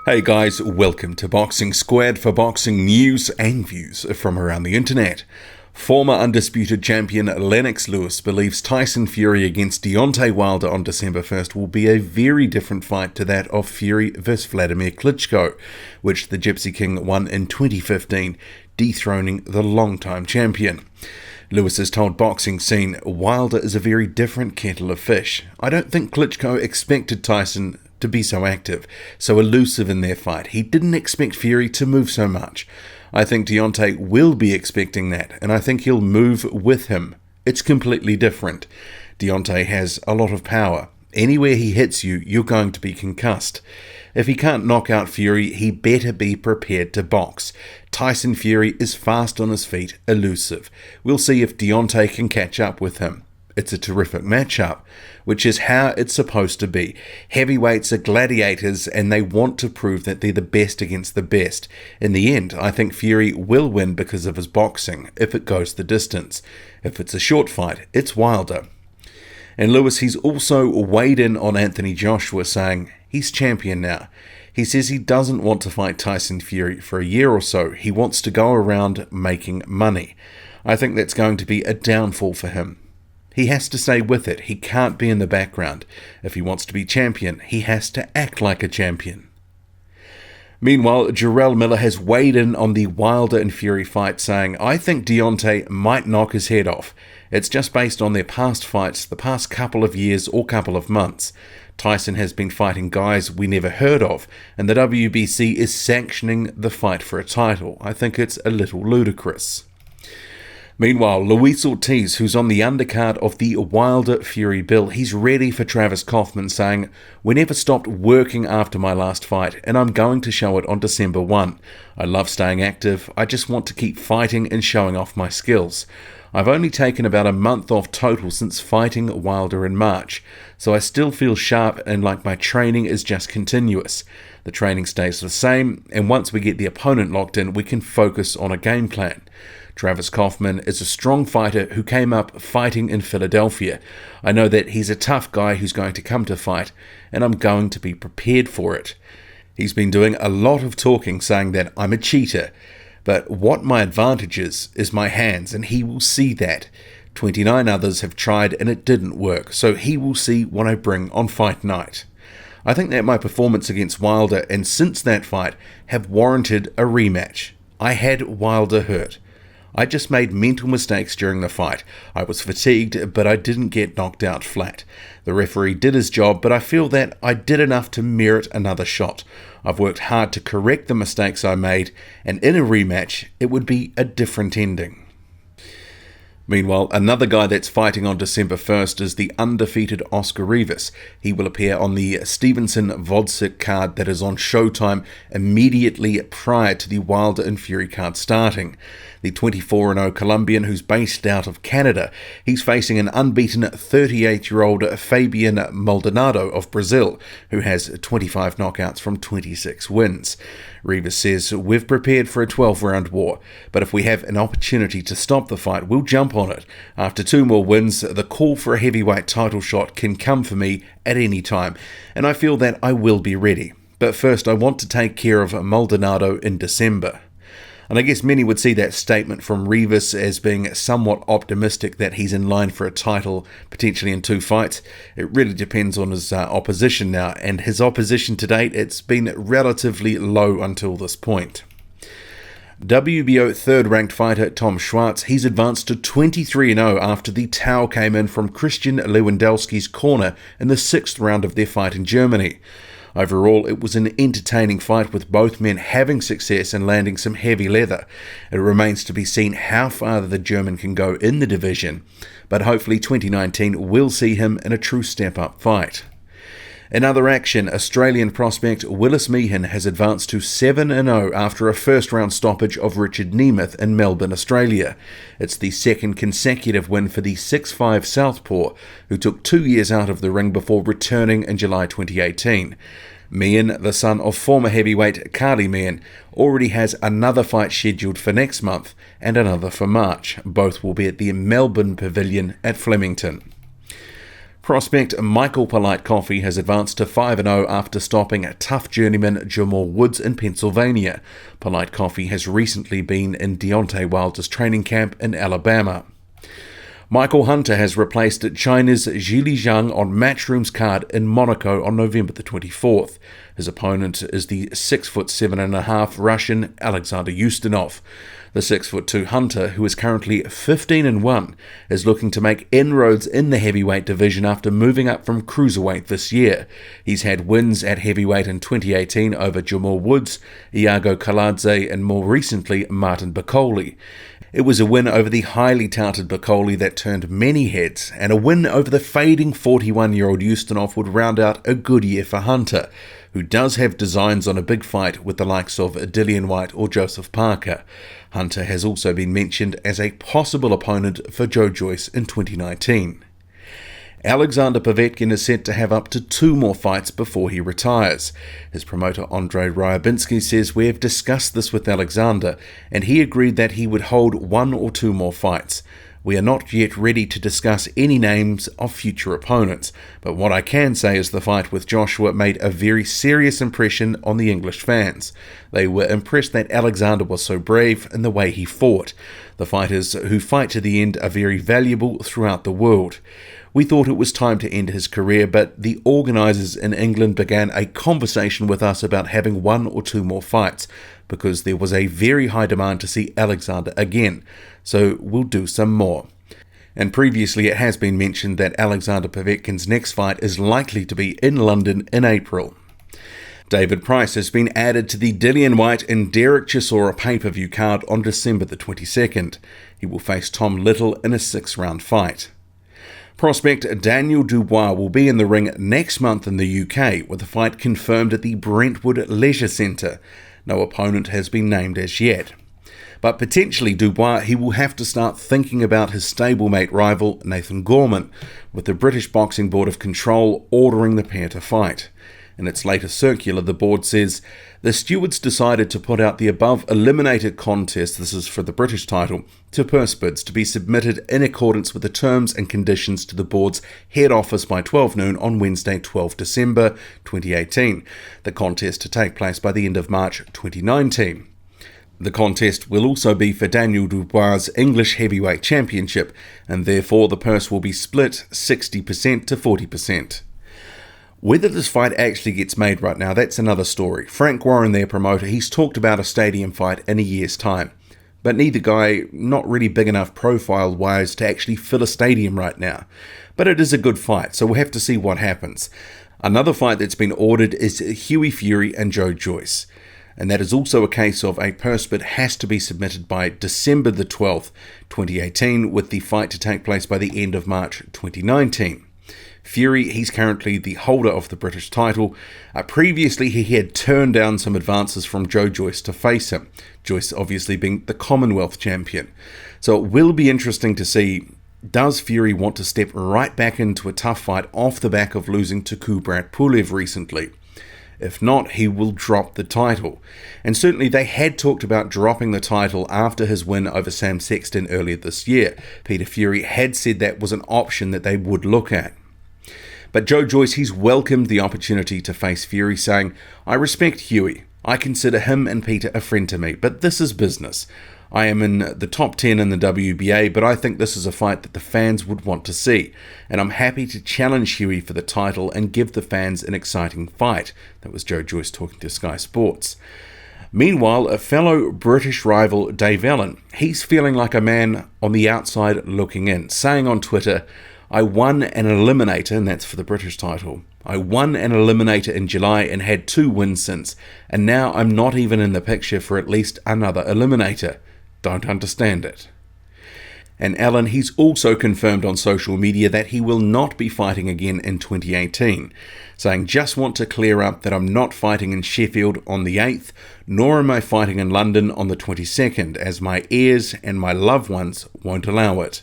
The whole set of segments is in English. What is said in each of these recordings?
Hey guys, welcome to Boxing Squared for boxing news and views from around the internet. Former undisputed champion Lennox Lewis believes Tyson Fury against Deontay Wilder on December 1st will be a very different fight to that of Fury vs Vladimir Klitschko, which the Gypsy King won in 2015, dethroning the longtime champion. Lewis has told Boxing Scene, Wilder is a very different kettle of fish. I don't think Klitschko expected Tyson to be so active, so elusive in their fight. He didn't expect Fury to move so much. I think Deontay will be expecting that, and I think he'll move with him. It's completely different. Deontay has a lot of power. Anywhere he hits you, you're going to be concussed. If he can't knock out Fury, he better be prepared to box. Tyson Fury is fast on his feet, elusive. We'll see if Deontay can catch up with him. It's a terrific matchup, which is how it's supposed to be. Heavyweights are gladiators and they want to prove that they're the best against the best. In the end, I think Fury will win because of his boxing, if it goes the distance. If it's a short fight, it's Wilder. And Lewis, he's also weighed in on Anthony Joshua, saying he's champion now. He says he doesn't want to fight Tyson Fury for a year or so. He wants to go around making money. I think that's going to be a downfall for him. He has to stay with it. He can't be in the background. If he wants to be champion, he has to act like a champion. Meanwhile, Jarrell Miller has weighed in on the Wilder and Fury fight, saying, I think Deontay might knock his head off. It's just based on their past fights, the past couple of years or couple of months. Tyson has been fighting guys we never heard of, and the WBC is sanctioning the fight for a title. I think it's a little ludicrous. Meanwhile, Luis Ortiz, who's on the undercard of the Wilder-Fury bill, he's ready for Travis Kaufman, saying, we never stopped working after my last fight, and I'm going to show it on December 1. I love staying active. I just want to keep fighting and showing off my skills. I've only taken about a month off total since fighting Wilder in March, so I still feel sharp and like my training is just continuous. The training stays the same, and once we get the opponent locked in, we can focus on a game plan. Travis Kaufman is a strong fighter who came up fighting in Philadelphia. I know that he's a tough guy who's going to come to fight, and I'm going to be prepared for it. He's been doing a lot of talking, saying that I'm a cheater, but what my advantage is my hands, and he will see that. 29 others have tried and it didn't work, so he will see what I bring on fight night. I think that my performance against Wilder, and since that fight, have warranted a rematch. I had Wilder hurt. I just made mental mistakes during the fight. I was fatigued, but I didn't get knocked out flat. The referee did his job, but I feel that I did enough to merit another shot. I've worked hard to correct the mistakes I made, and in a rematch, it would be a different ending. Meanwhile, another guy that's fighting on December 1st is the undefeated Oscar Rivas. He will appear on the Stevenson-Vodsick card that is on Showtime immediately prior to the Wilder and Fury card starting. The 24-0 Colombian, who's based out of Canada, he's facing an unbeaten 38-year-old Fabian Maldonado of Brazil, who has 25 knockouts from 26 wins. Rivas says, we've prepared for a 12-round war, but if we have an opportunity to stop the fight, we'll jump on it. After 2 more wins, the call for a heavyweight title shot can come for me at any time, and I feel that I will be ready. But first, I want to take care of Maldonado in December. And I guess many would see that statement from Rivas as being somewhat optimistic that he's in line for a title, potentially in 2 fights. It really depends on his opposition now, and his opposition to date, it's been relatively low until this point. WBO third-ranked fighter Tom Schwartz, he's advanced to 23-0 after the towel came in from Christian Lewandowski's corner in the 6th round of their fight in Germany. Overall, it was an entertaining fight with both men having success and landing some heavy leather. It remains to be seen how far the German can go in the division, but hopefully 2019 will see him in a true step-up fight. In other action, Australian prospect Willis Meehan has advanced to 7-0 after a first-round stoppage of Richard Nemeth in Melbourne, Australia. It's the second consecutive win for the 6'5" southpaw, who took 2 years out of the ring before returning in July 2018. Meehan, the son of former heavyweight Carly Meehan, already has another fight scheduled for next month and another for March. Both will be at the Melbourne Pavilion at Flemington. Prospect Michael Polite-Coffie has advanced to 5-0 after stopping tough journeyman Jamal Woods in Pennsylvania. Polite-Coffie has recently been in Deontay Wilder's training camp in Alabama. Michael Hunter has replaced China's Zhili Zhang on Matchroom's card in Monaco on November the 24th. His opponent is the 6'7.5" Russian Alexander Ustinov. The 6'2" Hunter, who is currently 15-1, is looking to make inroads in the heavyweight division after moving up from cruiserweight this year. He's had wins at heavyweight in 2018 over Jamal Woods, Iago Kaladze, and more recently Martin Bakole. It was a win over the highly touted Bakole that turned many heads, and a win over the fading 41-year-old Ustinov would round out a good year for Hunter, who does have designs on a big fight with the likes of Dillian Whyte or Joseph Parker. Hunter has also been mentioned as a possible opponent for Joe Joyce in 2019. Alexander Povetkin is set to have up to 2 more fights before he retires. His promoter Andrei Ryabinsky says, "We have discussed this with Alexander, and he agreed that he would hold 1 or 2 more fights. We are not yet ready to discuss any names of future opponents, but what I can say is the fight with Joshua made a very serious impression on the English fans. They were impressed that Alexander was so brave in the way he fought. The fighters who fight to the end are very valuable throughout the world. We thought it was time to end his career, but the organisers in England began a conversation with us about having 1 or 2 more fights, because there was a very high demand to see Alexander again, so we'll do some more." And previously it has been mentioned that Alexander Povetkin's next fight is likely to be in London in April. David Price has been added to the Dillian Whyte and Derek Chisora pay-per-view card on December the 22nd. He will face Tom Little in a 6-round fight. Prospect Daniel Dubois will be in the ring next month in the UK, with a fight confirmed at the Brentwood Leisure Centre. No opponent has been named as yet. But potentially Dubois, he will have to start thinking about his stablemate rival Nathan Gorman, with the British Boxing Board of Control ordering the pair to fight. In its latest circular, the board says, "The stewards decided to put out the above eliminated contest," this is for the British title, "to purse bids to be submitted in accordance with the terms and conditions to the board's head office by 12 noon on Wednesday 12 December 2018. The contest to take place by the end of March 2019. The contest will also be for Daniel Dubois' English Heavyweight Championship, and therefore the purse will be split 60% to 40%. Whether this fight actually gets made right now, that's another story. Frank Warren, their promoter, he's talked about a stadium fight in a year's time. But neither guy, not really big enough profile-wise to actually fill a stadium right now. But it is a good fight, so we'll have to see what happens. Another fight that's been ordered is Hughie Fury and Joe Joyce. And that is also a case of a purse bid has to be submitted by December the 12th, 2018, with the fight to take place by the end of March 2019. Fury, he's currently the holder of the British title. Previously, he had turned down some advances from Joe Joyce to face him, Joyce obviously being the Commonwealth champion. So it will be interesting to see, does Fury want to step right back into a tough fight off the back of losing to Kubrat Pulev recently? If not, he will drop the title. And certainly they had talked about dropping the title after his win over Sam Sexton earlier this year. Peter Fury had said that was an option that they would look at. But Joe Joyce, he's welcomed the opportunity to face Fury, saying, "I respect Hughie. I consider him and Peter a friend to me, but this is business. I am in the top 10 in the WBA, but I think this is a fight that the fans would want to see, and I'm happy to challenge Hughie for the title and give the fans an exciting fight." That was Joe Joyce talking to Sky Sports. Meanwhile, a fellow British rival, Dave Allen, he's feeling like a man on the outside looking in, saying on Twitter, "I won an eliminator," and that's for the British title. "I won an eliminator in July and had 2 wins since, and now I'm not even in the picture for at least another eliminator. Don't understand it." And Allen, he's also confirmed on social media that he will not be fighting again in 2018, saying, "Just want to clear up that I'm not fighting in Sheffield on the 8th, nor am I fighting in London on the 22nd, as my heirs and my loved ones won't allow it."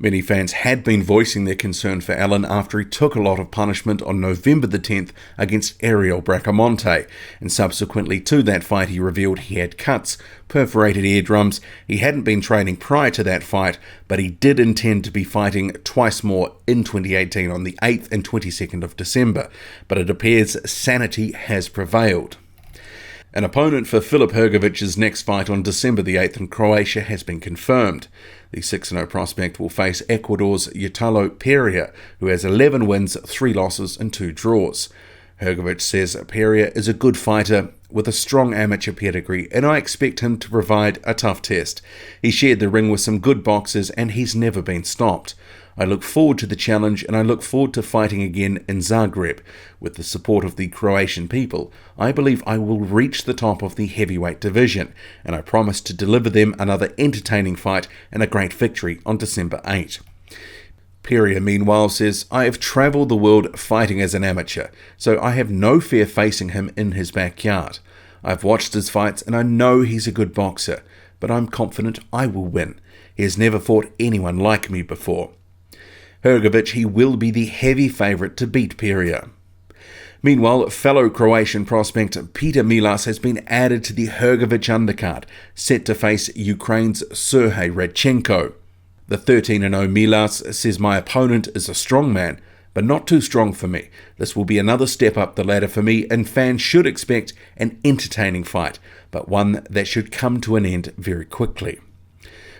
Many fans had been voicing their concern for Allen after he took a lot of punishment on November the 10th against Ariel Bracamonte, and subsequently to that fight he revealed he had cuts, perforated eardrums. He hadn't been training prior to that fight, but he did intend to be fighting twice more in 2018 on the 8th and 22nd of December, but it appears sanity has prevailed. An opponent for Filip Hrgovic's next fight on December the 8th in Croatia has been confirmed. The 6-0 prospect will face Ecuador's Yutalo Pereira, who has 11 wins, 3 losses and 2 draws. Hrgovic says Pereira is a good fighter with a strong amateur pedigree, and I expect him to provide a tough test. He shared the ring with some good boxers and he's never been stopped. I look forward to the challenge, and I look forward to fighting again in Zagreb. With the support of the Croatian people, I believe I will reach the top of the heavyweight division, and I promise to deliver them another entertaining fight and a great victory on December 8. Pereira, meanwhile, says, I have travelled the world fighting as an amateur, so I have no fear facing him in his backyard. I've watched his fights and I know he's a good boxer, but I'm confident I will win. He has never fought anyone like me before. Hrgovic, he will be the heavy favourite to beat Pereira. Meanwhile, fellow Croatian prospect Peter Milas has been added to the Hrgovic undercard, set to face Ukraine's Serhei Radchenko. The 13-0 Milas says, my opponent is a strong man, but not too strong for me. This will be another step up the ladder for me, and fans should expect an entertaining fight, but one that should come to an end very quickly.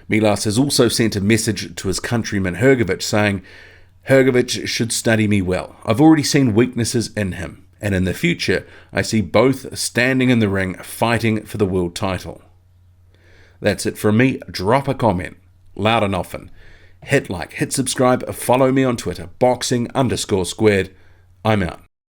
Milas has also sent a message to his countryman Hrgovic saying, Hrgovic should study me well. I've already seen weaknesses in him, and in the future I see both standing in the ring fighting for the world title. That's it from me. Drop a comment, loud and often. Hit like, hit subscribe, follow me on Twitter, boxing_squared. I'm out.